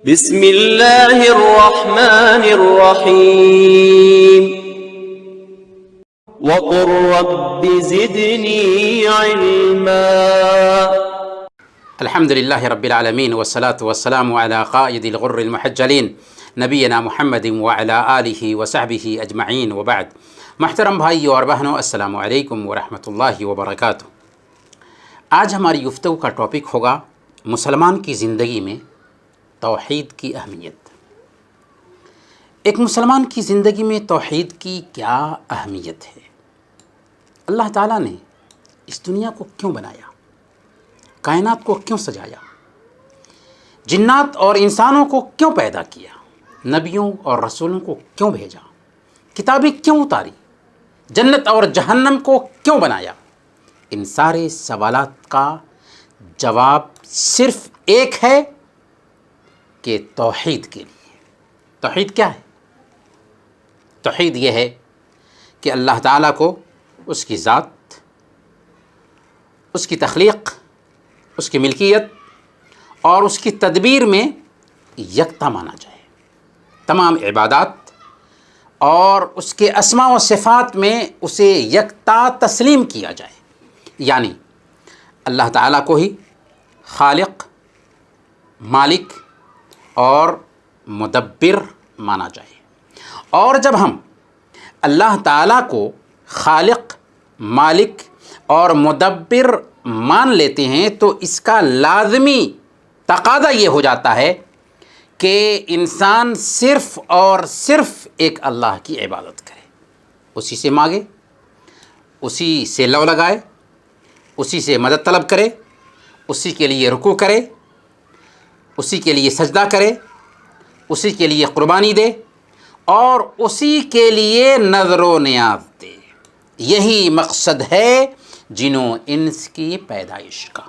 بسم اللہ الرحمن الرحیم وقل رب زدنی علما۔ الحمد للہ رب العالمین والصلاة والسلام علی قائد الغر المحجلین نبینا محمد وعلی آلہ وصحبہ اجمعین وبعد۔ محترم بھائی اور بہنوں، السلام علیکم ورحمۃ اللہ وبرکاتہ۔ آج ہماری گفتگو کا ٹاپک ہوگا مسلمان کی زندگی میں توحید کی اہمیت۔ ایک مسلمان کی زندگی میں توحید کی کیا اہمیت ہے؟ اللہ تعالیٰ نے اس دنیا کو کیوں بنایا؟ کائنات کو کیوں سجایا؟ جنات اور انسانوں کو کیوں پیدا کیا؟ نبیوں اور رسولوں کو کیوں بھیجا؟ کتابیں کیوں اتاری؟ جنت اور جہنم کو کیوں بنایا؟ ان سارے سوالات کا جواب صرف ایک ہے کہ توحید کے لیے۔ توحید کیا ہے؟ توحید یہ ہے کہ اللہ تعالیٰ کو اس کی ذات، اس کی تخلیق، اس کی ملکیت اور اس کی تدبیر میں یکتا مانا جائے۔ تمام عبادات اور اس کے اسماء و صفات میں اسے یکتا تسلیم کیا جائے، یعنی اللہ تعالیٰ کو ہی خالق، مالک اور مدبر مانا جائے۔ اور جب ہم اللہ تعالیٰ کو خالق، مالک اور مدبر مان لیتے ہیں تو اس کا لازمی تقاضا یہ ہو جاتا ہے کہ انسان صرف اور صرف ایک اللہ کی عبادت کرے، اسی سے مانگے، اسی سے لو لگائے، اسی سے مدد طلب کرے، اسی کے لیے رکوع کرے، اسی کے لیے سجدہ کرے، اسی کے لیے قربانی دے اور اسی کے لیے نظر و نیاز دے۔ یہی مقصد ہے جن و انس کی پیدائش کا۔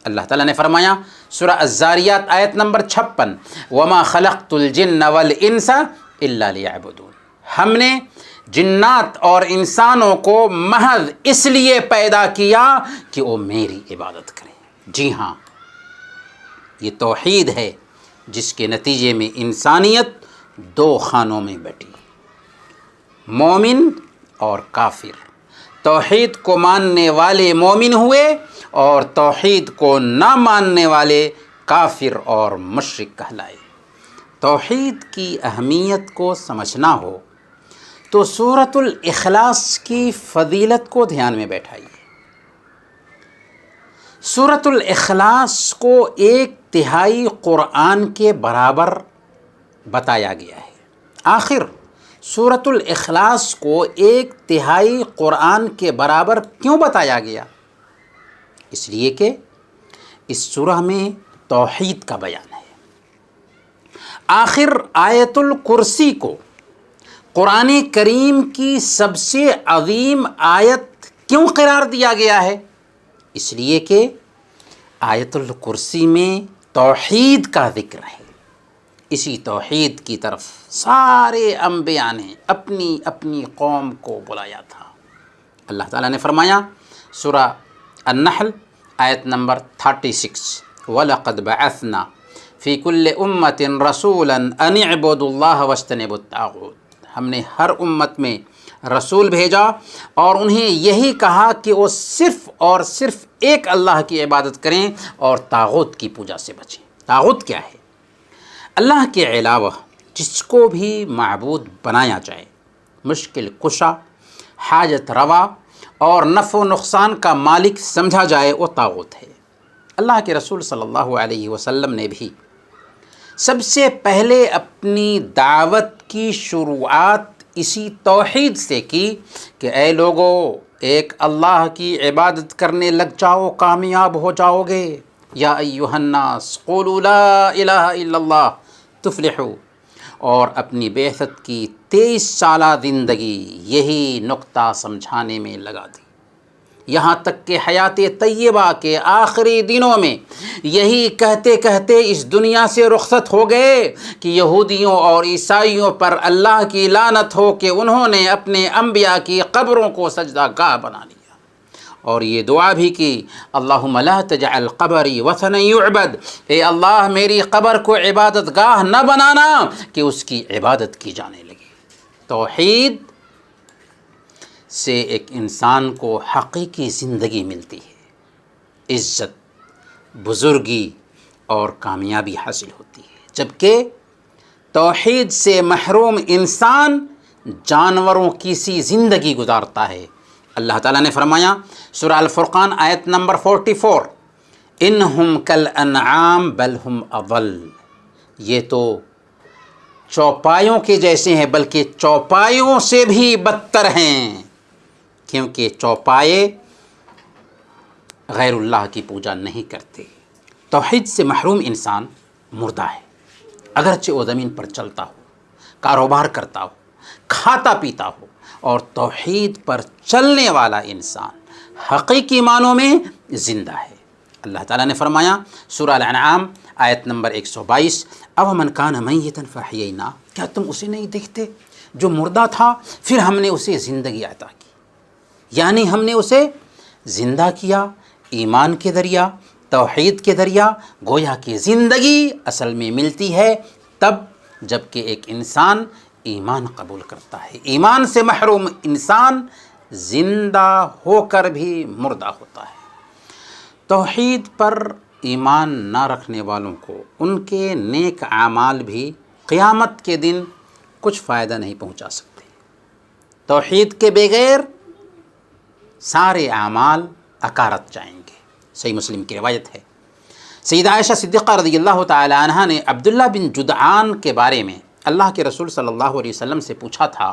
اللہ تعالیٰ نے فرمایا سورہ الذاریات آیت نمبر 56، وَمَا خَلَقْتُ الْجِنَّ وَالْإِنسَ إِلَّا لِيَعْبُدُونَ۔ ہم نے جنات اور انسانوں کو محض اس لیے پیدا کیا کہ وہ میری عبادت کریں۔ جی ہاں، یہ توحید ہے جس کے نتیجے میں انسانیت دو خانوں میں بٹی، مومن اور کافر۔ توحید کو ماننے والے مومن ہوئے اور توحید کو نہ ماننے والے کافر اور مشرک کہلائے۔ توحید کی اہمیت کو سمجھنا ہو تو سورۃ الاخلاص کی فضیلت کو دھیان میں بیٹھائیے۔ سورۃ الاخلاص کو ایک تہائی قرآن کے برابر بتایا گیا ہے۔ آخر سورۃ الاخلاص کو ایک تہائی قرآن کے برابر کیوں بتایا گیا؟ اس لیے کہ اس سورہ میں توحید کا بیان ہے۔ آخر آیت الکرسی کو قرآن کریم کی سب سے عظیم آیت کیوں قرار دیا گیا ہے؟ اس لیے کہ آیت الکرسی میں توحید کا ذکر ہے۔ اسی توحید کی طرف سارے انبیاء نے اپنی اپنی قوم کو بلایا تھا۔ اللہ تعالیٰ نے فرمایا سورہ النحل آیت نمبر 36، وَلَقَدْ بَعَثْنَا فِي كُلِّ أُمَّةٍ رَسُولًا أَنِ اعْبُدُوا اللَّهَ وَاجْتَنِبُوا الطَّاغُوتَ۔ ہم نے ہر امت میں رسول بھیجا اور انہیں یہی کہا کہ وہ صرف اور صرف ایک اللہ کی عبادت کریں اور طاغوت کی پوجا سے بچیں۔ طاغوت کیا ہے؟ اللہ کے علاوہ جس کو بھی معبود بنایا جائے، مشکل کشا، حاجت روا اور نفع و نقصان کا مالک سمجھا جائے، وہ طاغوت ہے۔ اللہ کے رسول صلی اللہ علیہ وسلم نے بھی سب سے پہلے اپنی دعوت کی شروعات اسی توحید سے کی کہ اے لوگو، ایک اللہ کی عبادت کرنے لگ جاؤ، کامیاب ہو جاؤ گے۔ یا ایھا الناس قولوا لا الہ الا اللہ تفلحوا۔ اور اپنی بعثت کی 23 سالہ زندگی یہی نقطہ سمجھانے میں لگا دی، یہاں تک کہ حیات طیبہ کے آخری دنوں میں یہی کہتے کہتے اس دنیا سے رخصت ہو گئے کہ یہودیوں اور عیسائیوں پر اللہ کی لعنت ہو کہ انہوں نے اپنے انبیاء کی قبروں کو سجدہ گاہ بنا لیا اور یہ دعا بھی کی، اللہم لا تجعل قبری وثنا یعبد، اے اللہ میری قبر کو عبادت گاہ نہ بنانا کہ اس کی عبادت کی جانے لگے۔ توحید سے ایک انسان کو حقیقی زندگی ملتی ہے، عزت، بزرگی اور کامیابی حاصل ہوتی ہے، جبکہ توحید سے محروم انسان جانوروں کی سی زندگی گزارتا ہے۔ اللہ تعالیٰ نے فرمایا سورہ الفرقان آیت نمبر 44، انہم کالانعام بل ہم اضل، یہ تو چوپایوں کے جیسے ہیں بلکہ چوپایوں سے بھی بدتر ہیں، کیونکہ چوپائے غیر اللہ کی پوجا نہیں کرتے۔ توحید سے محروم انسان مردہ ہے، اگرچہ وہ زمین پر چلتا ہو، کاروبار کرتا ہو، کھاتا پیتا ہو، اور توحید پر چلنے والا انسان حقیقی معنوں میں زندہ ہے۔ اللہ تعالیٰ نے فرمایا سورہ الانعام آیت نمبر 122، اومن کان میتا فاحییناہ، کیا تم اسے نہیں دیکھتے جو مردہ تھا پھر ہم نے اسے زندگی عطا کی، یعنی ہم نے اسے زندہ کیا ایمان کے ذریعہ، توحید کے ذریعہ۔ گویا کہ زندگی اصل میں ملتی ہے تب جب کہ ایک انسان ایمان قبول کرتا ہے۔ ایمان سے محروم انسان زندہ ہو کر بھی مردہ ہوتا ہے۔ توحید پر ایمان نہ رکھنے والوں کو ان کے نیک اعمال بھی قیامت کے دن کچھ فائدہ نہیں پہنچا سکتے۔ توحید کے بغیر سارے اعمال اکارت جائیں گے۔ صحیح مسلم کی روایت ہے، سیدہ عائشہ صدیقہ رضی اللہ تعالی عنہا نے عبداللہ بن جدعان کے بارے میں اللہ کے رسول صلی اللہ علیہ وسلم سے پوچھا تھا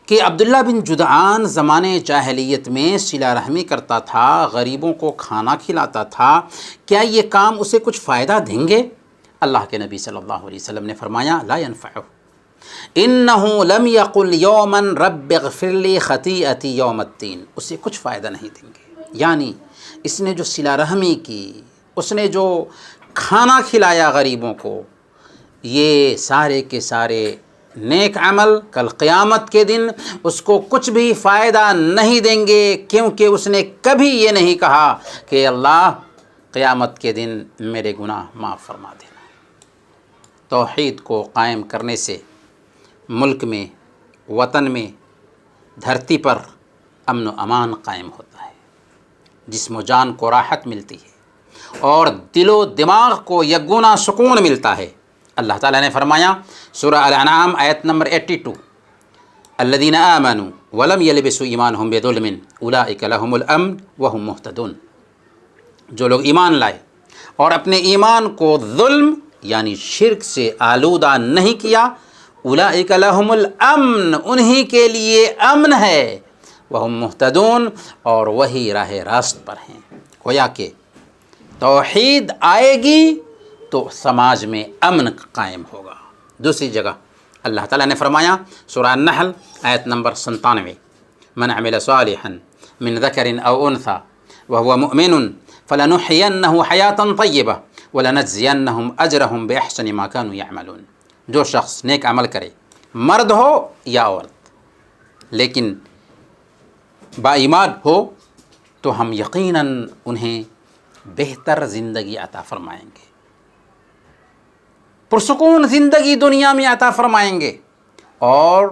کہ عبداللہ بن جدعان زمانے جاہلیت میں صلہ رحمی کرتا تھا، غریبوں کو کھانا کھلاتا تھا، کیا یہ کام اسے کچھ فائدہ دیں گے؟ اللہ کے نبی صلی اللہ علیہ وسلم نے فرمایا لا ينفعہ، انہ لم یقل یوما رب اغفر لی خطیئتی یوم الدین، اسے کچھ فائدہ نہیں دیں گے۔ یعنی اس نے جو صلہ رحمی کی، اس نے جو کھانا کھلایا غریبوں کو، یہ سارے کے سارے نیک عمل کل قیامت کے دن اس کو کچھ بھی فائدہ نہیں دیں گے، کیونکہ اس نے کبھی یہ نہیں کہا کہ اللہ قیامت کے دن میرے گناہ معاف فرما دینا۔ توحید کو قائم کرنے سے ملک میں، وطن میں، دھرتی پر امن و امان قائم ہوتا ہے، جسم و جان کو راحت ملتی ہے اور دل و دماغ کو یکگنا سکون ملتا ہے۔ اللہ تعالیٰ نے فرمایا سورہ الانعام آیت نمبر 82، الذین آمنوا ولم یلبسوا ایمانہم بظلم اولئک لہم الامن وہم مہتدون، جو لوگ ایمان لائے اور اپنے ایمان کو ظلم یعنی شرک سے آلودہ نہیں کیا، اولئک لہم الامن، انہی کے لیے امن ہے، وہم مہتدون، اور وہی راہ راست پر ہیں۔ گویا کہ توحید آئے گی تو سماج میں امن قائم ہوگا۔ دوسری جگہ اللہ تعالیٰ نے فرمایا سورہ النحل آیت نمبر 97، من عمل صالحا من ذکر او انثى وهو مؤمن فلنحینہ حیاتا طیبہ ولنجزینہم اجرہم باحسن ما كانوا يعملون، جو شخص نیک عمل کرے، مرد ہو یا عورت، لیکن با ایمان ہو، تو ہم یقیناً انہیں بہتر زندگی عطا فرمائیں گے، پرسکون زندگی دنیا میں عطا فرمائیں گے، اور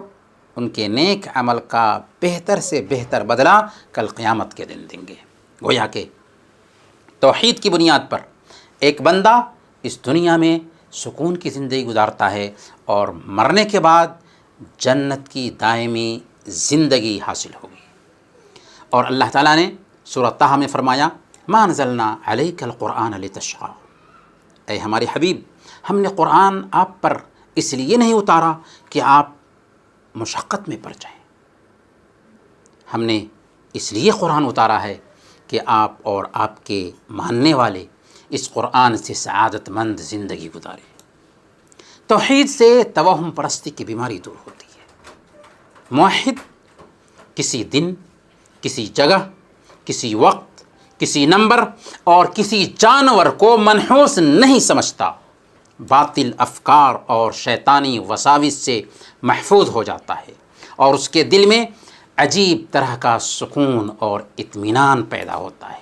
ان کے نیک عمل کا بہتر سے بہتر بدلہ کل قیامت کے دن دیں گے۔ گویا کہ توحید کی بنیاد پر ایک بندہ اس دنیا میں سکون کی زندگی گزارتا ہے اور مرنے کے بعد جنت کی دائمی زندگی حاصل ہوگی۔ اور اللہ تعالیٰ نے سورہ طہ میں فرمایا ما انزلنا علیک القرآن لتشقی، اے ہمارے حبیب، ہم نے قرآن آپ پر اس لیے نہیں اتارا کہ آپ مشقت میں پڑ جائیں، ہم نے اس لیے قرآن اتارا ہے کہ آپ اور آپ کے ماننے والے اس قرآن سے سعادت مند زندگی گزاریں۔ توحید سے توہم پرستی کی بیماری دور ہوتی ہے۔ موحد کسی دن، کسی جگہ، کسی وقت، کسی نمبر اور کسی جانور کو منحوس نہیں سمجھتا، باطل افکار اور شیطانی وساوس سے محفوظ ہو جاتا ہے اور اس کے دل میں عجیب طرح کا سکون اور اطمینان پیدا ہوتا ہے۔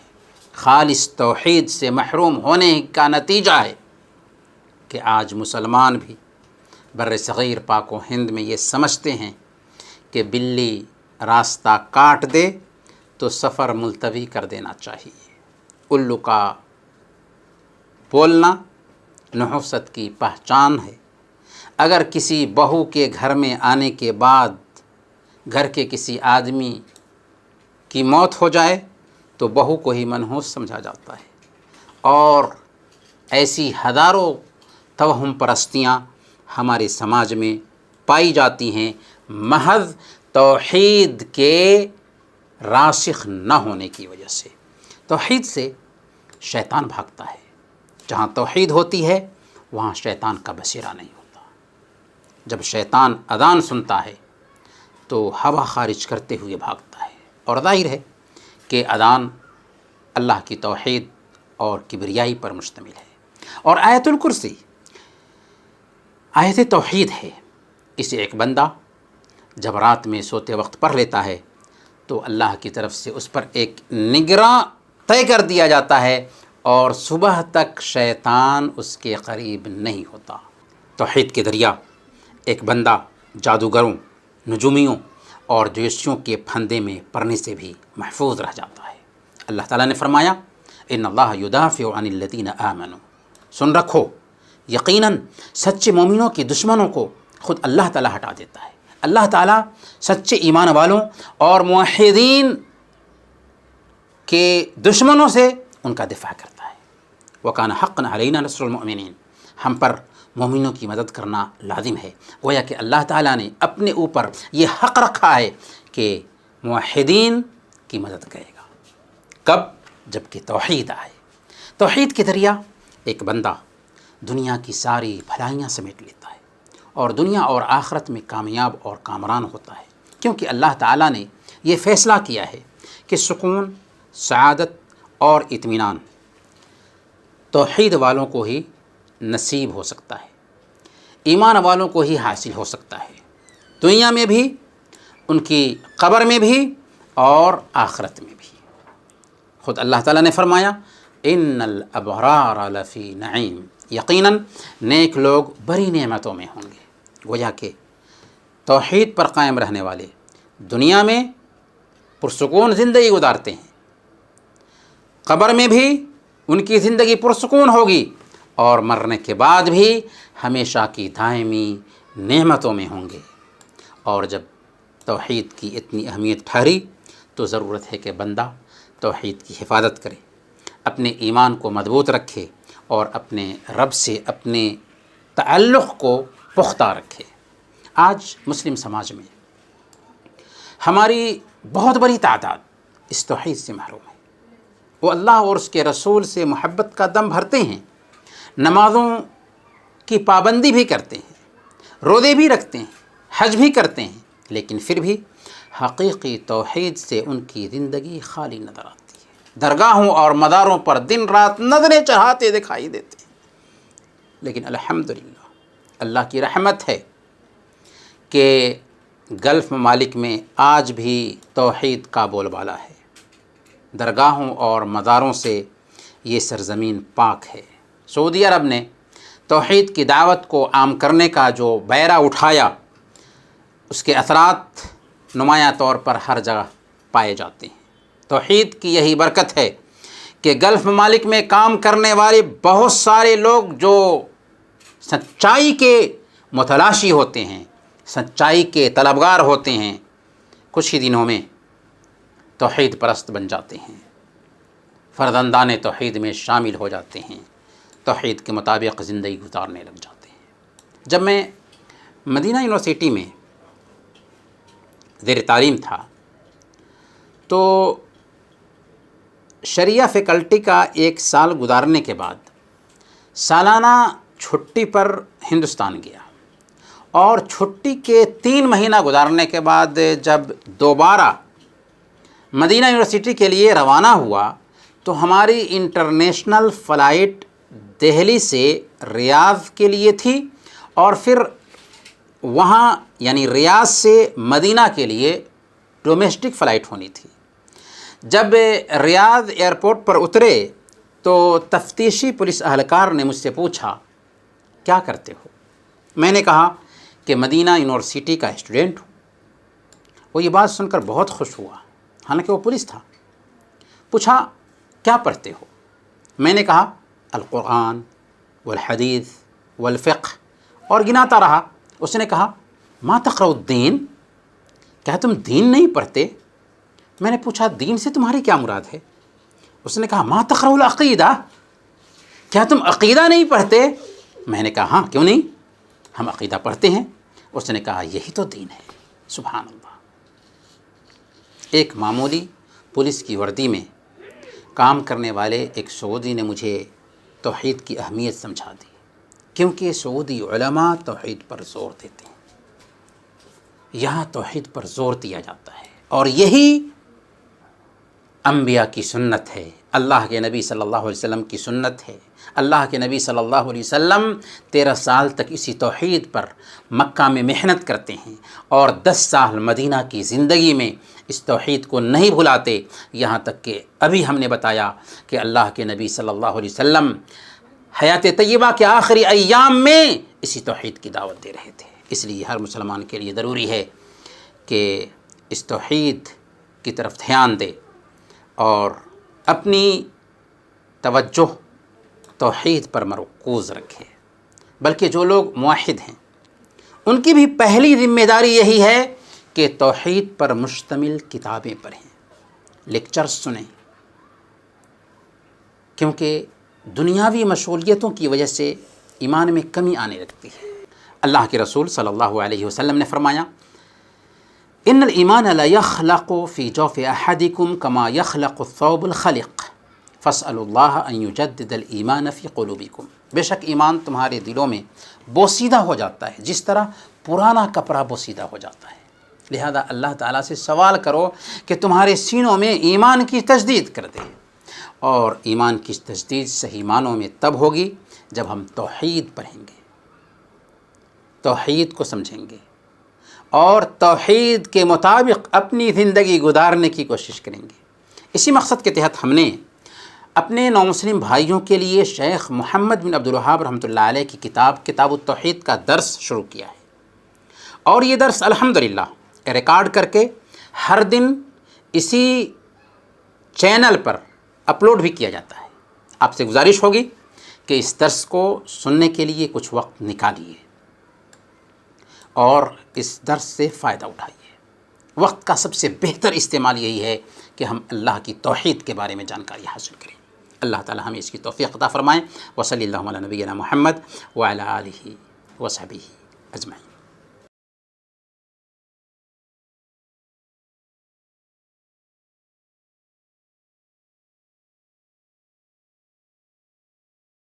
خالص توحید سے محروم ہونے کا نتیجہ ہے کہ آج مسلمان بھی بر صغیر پاک و ہند میں یہ سمجھتے ہیں کہ بلی راستہ کاٹ دے تو سفر ملتوی کر دینا چاہیے۔ الو کا بولنا نحوست کی پہچان ہے۔ اگر کسی بہو کے گھر میں آنے کے بعد گھر کے کسی آدمی کی موت ہو جائے تو بہو کو ہی منحوس سمجھا جاتا ہے، اور ایسی ہزاروں توہم پرستیاں ہمارے سماج میں پائی جاتی ہیں محض توحید کے راسخ نہ ہونے کی وجہ سے۔ توحید سے شیطان بھاگتا ہے۔ جہاں توحید ہوتی ہے وہاں شیطان کا بسیرا نہیں ہوتا۔ جب شیطان اذان سنتا ہے تو ہوا خارج کرتے ہوئے بھاگتا ہے، اور ظاہر ہے کہ اذان اللہ کی توحید اور کبریائی پر مشتمل ہے۔ اور آیت الکرسی آیت توحید ہے۔ اسے ایک بندہ جب رات میں سوتے وقت پڑھ لیتا ہے تو اللہ کی طرف سے اس پر ایک نگراں طے کر دیا جاتا ہے، اور صبح تک شیطان اس کے قریب نہیں ہوتا۔ توحید کے ذریعہ ایک بندہ جادوگروں، نجومیوں اور جویشیوں کے پھندے میں پڑنے سے بھی محفوظ رہ جاتا ہے۔ اللہ تعالیٰ نے فرمایا ان اللہ یدافع عن الذین آمنوا، سن رکھو یقیناً سچے مومنوں کے دشمنوں کو خود اللہ تعالیٰ ہٹا دیتا ہے۔ اللہ تعالیٰ سچے ایمان والوں اور موحدین کے دشمنوں سے ان کا دفاع کرتا ہے۔ وَكَانَ حَقًّا عَلَيْنَا نَصْرُ الْمُؤْمِنِينَ، ہم پر مومنوں کی مدد کرنا لازم ہے۔ گویا کہ اللہ تعالیٰ نے اپنے اوپر یہ حق رکھا ہے کہ موحدین کی مدد کرے گا۔ کب؟ جب کہ توحید آئے۔ توحید کے ذریعہ ایک بندہ دنیا کی ساری بھلائیاں سمیٹ لیتا ہے اور دنیا اور آخرت میں کامیاب اور کامران ہوتا ہے، کیونکہ اللہ تعالیٰ نے یہ فیصلہ کیا ہے کہ سکون، سعادت اور اطمینان توحید والوں کو ہی نصیب ہو سکتا ہے، ایمان والوں کو ہی حاصل ہو سکتا ہے، دنیا میں بھی، ان کی قبر میں بھی اور آخرت میں بھی۔ خود اللہ تعالیٰ نے فرمایا ان الابرار لفی نعیم، یقیناً نیک لوگ بڑی نعمتوں میں ہوں گے۔ گویا کہ توحید پر قائم رہنے والے دنیا میں پرسکون زندگی گزارتے ہیں، قبر میں بھی ان کی زندگی پرسکون ہوگی، اور مرنے کے بعد بھی ہمیشہ کی دائمی نعمتوں میں ہوں گے۔ اور جب توحید کی اتنی اہمیت ٹھہری تو ضرورت ہے کہ بندہ توحید کی حفاظت کرے، اپنے ایمان کو مضبوط رکھے اور اپنے رب سے اپنے تعلق کو پختہ رکھے۔ آج مسلم سماج میں ہماری بہت بڑی تعداد اس توحید سے محروم ہے۔ وہ اللہ اور اس کے رسول سے محبت کا دم بھرتے ہیں، نمازوں کی پابندی بھی کرتے ہیں، روزے بھی رکھتے ہیں، حج بھی کرتے ہیں، لیکن پھر بھی حقیقی توحید سے ان کی زندگی خالی نظر آتی ہے۔ درگاہوں اور مزاروں پر دن رات نظریں چڑھاتے دکھائی دیتے ہیں، لیکن الحمدللہ اللہ کی رحمت ہے کہ گلف ممالک میں آج بھی توحید کا بول بالا ہے۔ درگاہوں اور مزاروں سے یہ سرزمین پاک ہے۔ سعودی عرب نے توحید کی دعوت کو عام کرنے کا جو بیرہ اٹھایا، اس کے اثرات نمایاں طور پر ہر جگہ پائے جاتے ہیں۔ توحید کی یہی برکت ہے کہ گلف ممالک میں کام کرنے والے بہت سارے لوگ جو سچائی کے متلاشی ہوتے ہیں، سچائی کے طلبگار ہوتے ہیں، کچھ ہی دنوں میں توحید پرست بن جاتے ہیں، فرزندان توحید میں شامل ہو جاتے ہیں، توحید کے مطابق زندگی گزارنے لگ جاتے ہیں۔ جب میں مدینہ یونیورسٹی میں زیر تعلیم تھا تو شریعہ فیکلٹی کا 1 سال گزارنے کے بعد سالانہ چھٹی پر ہندوستان گیا، اور چھٹی کے 3 مہینہ گزارنے کے بعد جب دوبارہ مدینہ یونیورسٹی کے لیے روانہ ہوا تو ہماری انٹرنیشنل فلائٹ دہلی سے ریاض کے لیے تھی، اور پھر وہاں یعنی ریاض سے مدینہ کے لیے ڈومیسٹک فلائٹ ہونی تھی. جب ریاض ایئرپورٹ پر اترے تو تفتیشی پولیس اہلکار نے مجھ سے پوچھا کیا کرتے ہو؟ میں نے کہا کہ مدینہ یونیورسٹی کا اسٹوڈنٹ ہوں. وہ یہ بات سن کر بہت خوش ہوا، حالانکہ وہ پولیس تھا. پوچھا کیا پڑھتے ہو؟ میں نے کہا القرآن والحدیث والفقہ، اور گناتا رہا. اس نے کہا ما تقرأ الدین، کیا تم دین نہیں پڑھتے؟ میں نے پوچھا دین سے تمہاری کیا مراد ہے؟ اس نے کہا ما تقرأ العقیدہ، کیا تم عقیدہ نہیں پڑھتے؟ میں نے کہا ہاں کیوں نہیں، ہم عقیدہ پڑھتے ہیں. اس نے کہا یہی تو دین ہے. سبحان اللہ. ایک معمولی پولیس کی وردی میں کام کرنے والے ایک سعودی نے مجھے توحید کی اہمیت سمجھا دی، کیونکہ سعودی علماء توحید پر زور دیتے ہیں. یہاں توحید پر زور دیا جاتا ہے، اور یہی انبیاء کی سنت ہے، اللہ کے نبی صلی اللہ علیہ وسلم کی سنت ہے. اللہ کے نبی صلی اللہ علیہ وسلم 13 سال تک اسی توحید پر مکہ میں محنت کرتے ہیں، اور 10 سال مدینہ کی زندگی میں اس توحید کو نہیں بھلاتے. یہاں تک کہ ابھی ہم نے بتایا کہ اللہ کے نبی صلی اللہ علیہ وسلم حیات طیبہ کے آخری ایام میں اسی توحید کی دعوت دے رہے تھے. اس لیے ہر مسلمان کے لیے ضروری ہے کہ اس توحید کی طرف دھیان دے اور اپنی توجہ توحید پر مرکوز رکھے. بلکہ جو لوگ موحد ہیں ان کی بھی پہلی ذمہ داری یہی ہے کہ توحید پر مشتمل کتابیں پڑھیں، لیکچرز سنیں، کیونکہ دنیاوی مشغولیتوں کی وجہ سے ایمان میں کمی آنے لگتی ہے. اللہ کے رسول صلی اللہ علیہ وسلم نے فرمایا ان الایمان لا يخلق في جوف احدكم كما يخلق الثوب الخلق فاسألوا الله ان يجدد الایمان في قلوبكم. بے شک ایمان تمہارے دلوں میں بوسیدہ ہو جاتا ہے جس طرح پرانا کپڑا بوسیدہ ہو جاتا ہے. لہذا اللہ تعالیٰ سے سوال کرو کہ تمہارے سینوں میں ایمان کی تجدید کر دے. اور ایمان کی تجدید صحیح معنوں میں تب ہوگی جب ہم توحید پڑھیں گے، توحید کو سمجھیں گے، اور توحید کے مطابق اپنی زندگی گزارنے کی کوشش کریں گے. اسی مقصد کے تحت ہم نے اپنے نومسلم بھائیوں کے لیے شیخ محمد بن عبدالوہاب رحمۃ اللہ علیہ کی کتاب التوحید کا درس شروع کیا ہے. اور یہ درس الحمدللہ ریکارڈ کر کے ہر دن اسی چینل پر اپلوڈ بھی کیا جاتا ہے. آپ سے گزارش ہوگی کہ اس درس کو سننے کے لیے کچھ وقت نکالیے اور اس درس سے فائدہ اٹھائیے. وقت کا سب سے بہتر استعمال یہی ہے کہ ہم اللہ کی توحید کے بارے میں جانکاری حاصل کریں. اللہ تعالی ہمیں اس کی توفیق عطا فرمائیں. وصلی اللہ علی نبینا محمد وعلی آلہ وصحبہ اجمعین.